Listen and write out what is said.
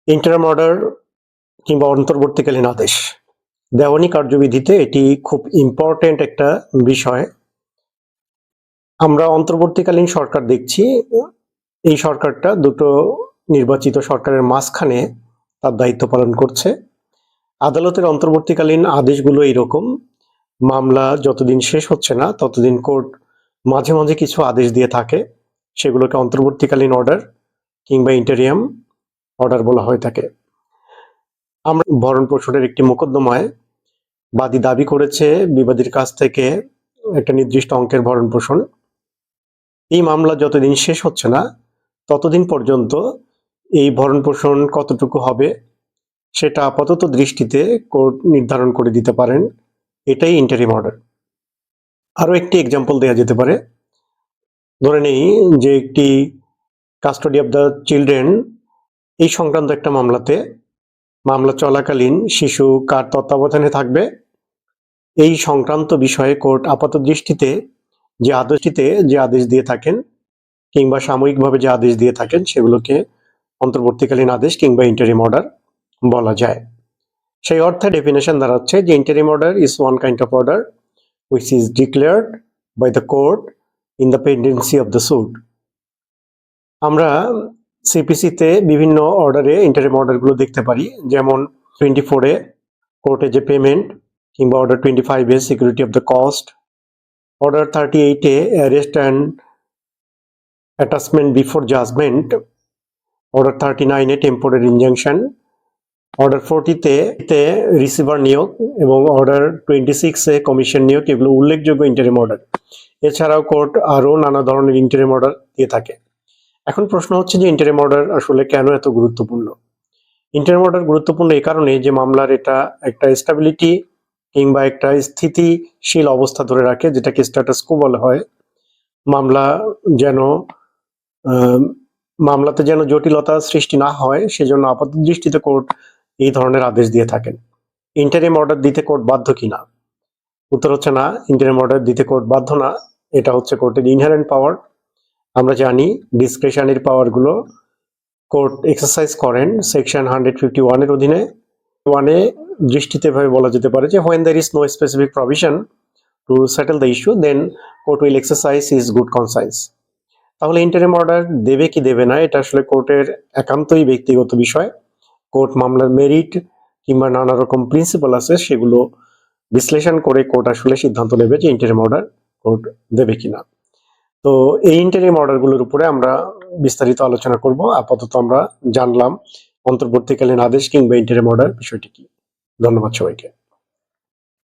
Interim order কিংবা অন্তর্বর্তীকালীন আদেশ দেওয়ানি কার্যবিধিতে এটি খুব ইম্পর্টেন্ট একটা বিষয়। আমরা অন্তর্বর্তীকালীন সরকার দেখছি, এই সরকারটা দুটো নির্বাচিত সরকারের মাঝখানে তার দায়িত্ব পালন করছে। আদালতের অন্তর্বর্তীকালীন আদেশগুলো এইরকম, মামলা যতদিন শেষ হচ্ছে না ততদিন কোর্ট মাঝে মাঝে কিছু আদেশ দিয়ে থাকে, সেগুলোকে অন্তর্বর্তীকালীন অর্ডার কিংবা ইন্টারিয়াম অর্ডার বলা হয়ে থাকে। আমরা ভরণ পোষণের একটি মোকদ্দমায় বাদী দাবি করেছে বিবাদীর কাছ থেকে একটা নির্দিষ্ট অঙ্কের ভরণ পোষণ। এই মামলা যতদিন শেষ হচ্ছে না ততদিন পর্যন্ত এই ভরণ পোষণ কতটুকু হবে সেটা আপাতত দৃষ্টিতে কোর্ট নির্ধারণ করে দিতে পারেন, এটাই ইন্টারিম অর্ডার। আরো একটি এক্সাম্পল দেওয়া যেতে পারে, ধরে নেই যে একটি কাস্টডি অফ দ্য চিলড্রেন এই সংক্রান্ত একটা মামলা চলাকালীন শিশু কার তত্ত্বাবধানে থাকবে এই সংক্রান্ত বিষয়ে কোর্ট আপাত দৃষ্টিতে যে আদেশ দিয়ে থাকেন কিংবা সাময়িকভাবে যে আদেশ দিয়ে থাকেন সেগুলোকে অন্তর্বর্তীকালীন আদেশ কিংবা ইন্টারিম অর্ডার বলা যায়। সেই অর্থে ডেফিনেশন দাঁড়াচ্ছে যে interim order is one kind of order which is declared by the court in the pendency of the suit. আমরা সিপিসিতে বিভিন্ন অর্ডারে ইন্টারিম অর্ডারগুলো দেখতে পারি, যেমন 24-এ কোর্টে যে পেমেন্ট কিংবা অর্ডার 25-এ security of the cost, order 38-এ arrest and attachment before judgement, order 39-এ টেম্পোরারি ইনজাংশন, অর্ডার 40-তে রিসিভার নিয়োগ এবং অর্ডার 26-এ কমিশন নিয়োগ, এগুলো উল্লেখযোগ্য ইন্টারিম অর্ডার। এছাড়াও কোর্ট আরও নানা ধরনের ইন্টারিম অর্ডার দিয়ে থাকে। এখন প্রশ্ন হচ্ছে যে ইন্টারিম অর্ডার আসলে কেন এত গুরুত্বপূর্ণ? ইন্টারিম অর্ডার গুরুত্বপূর্ণ এই কারণে যে মামলার এটা একটা স্টেবিলিটি কিংবা একটা স্থিতিশীল অবস্থা ধরে রাখে, যেটাকে স্ট্যাটাস কো বলা হয়। মামলাতে যেন জটিলতা সৃষ্টি না হয় সেজন্য আপাত দৃষ্টিতে কোর্ট এই ধরনের আদেশ দিয়ে থাকেন। ইন্টারিম অর্ডার দিতে কোর্ট বাধ্য কিনা? উত্তর হচ্ছে না, ইন্টারিম অর্ডার দিতে কোর্ট বাধ্য না। এটা হচ্ছে কোর্টের ইনহেরেন্ট পাওয়ার। আমরা জানি ডিসক্রিশনারি পাওয়ারগুলো কোর্ট এক্সারসাইজ করেন সেকশন 151-এর অধীনে। ওয়ানে দৃষ্টিতে ভাবে বলা যেতে পারে যে when there is no specific provision to settle the issue then court will exercise his good conscience. তাহলে ইন্টারিম অর্ডার দেবে কি দেবে না এটা আসলে কোর্টের একান্তই ব্যক্তিগত বিষয়। কোর্ট মামলার মেরিট কিংবা নানা রকম প্রিন্সিপাল আছে সেগুলো বিশ্লেষণ করে কোর্ট আসলে সিদ্ধান্ত নেবে যে ইন্টারিম অর্ডার কোর্ট দেবে কিনা। তো এই ইন্টারিম অর্ডারগুলোর উপরে আমরা বিস্তারিত আলোচনা করব। আপাতত আমরা জানলাম অন্তর্বর্তীকালীন আদেশ কিংবা ইন্টারিম অর্ডার বিষয়টি কি। ধন্যবাদ সবাইকে।